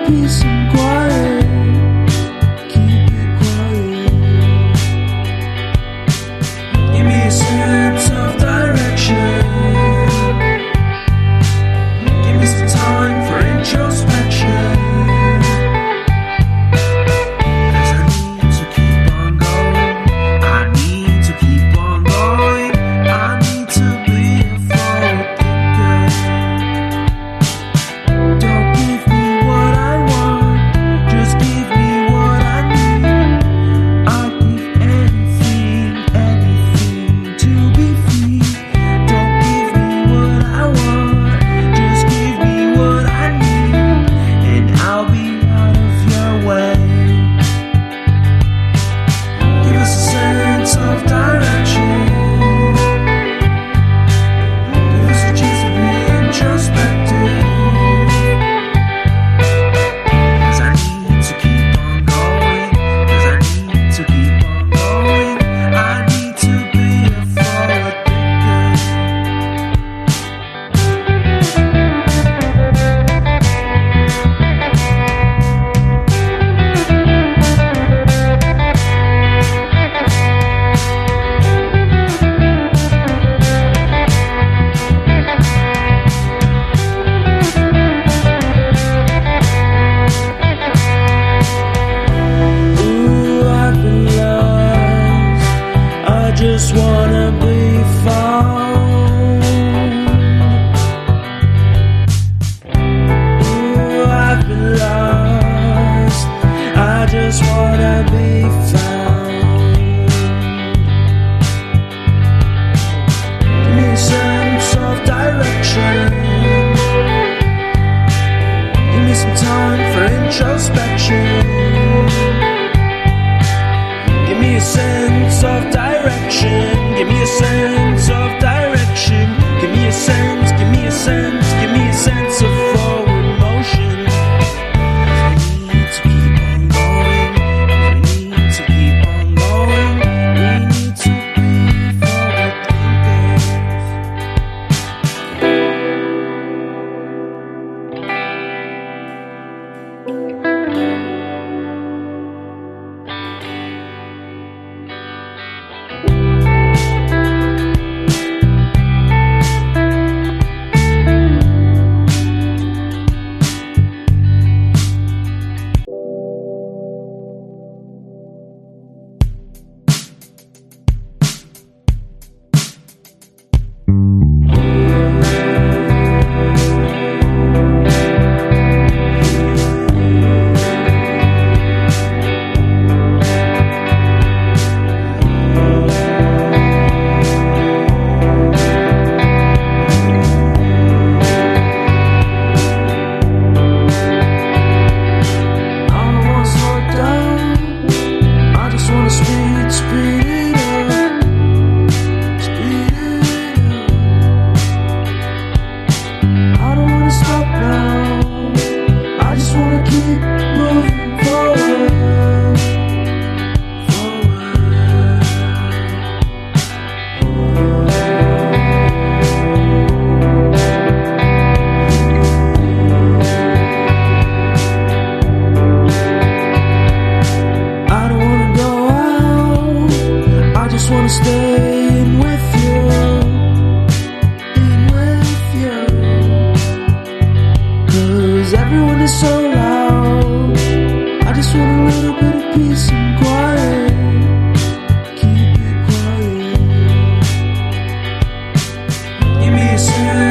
peace and quiet. Keep it quiet. Give me a sense of direction. Give me some time for introspection. Just wanna be found. Ooh, I've been lost. I just wanna be found. Give me a sense of direction. Give me some time for introspection. Give me a sense of direction. Give me a sense of direction. Give me a sense, give me a sense, give me a sense of forward motion. We need to keep on going. We need to keep on going. We need to be forward thinkers. Stay in with you, cause everyone is so loud. I just want a little bit of peace and quiet. Keep it quiet. Give me a sense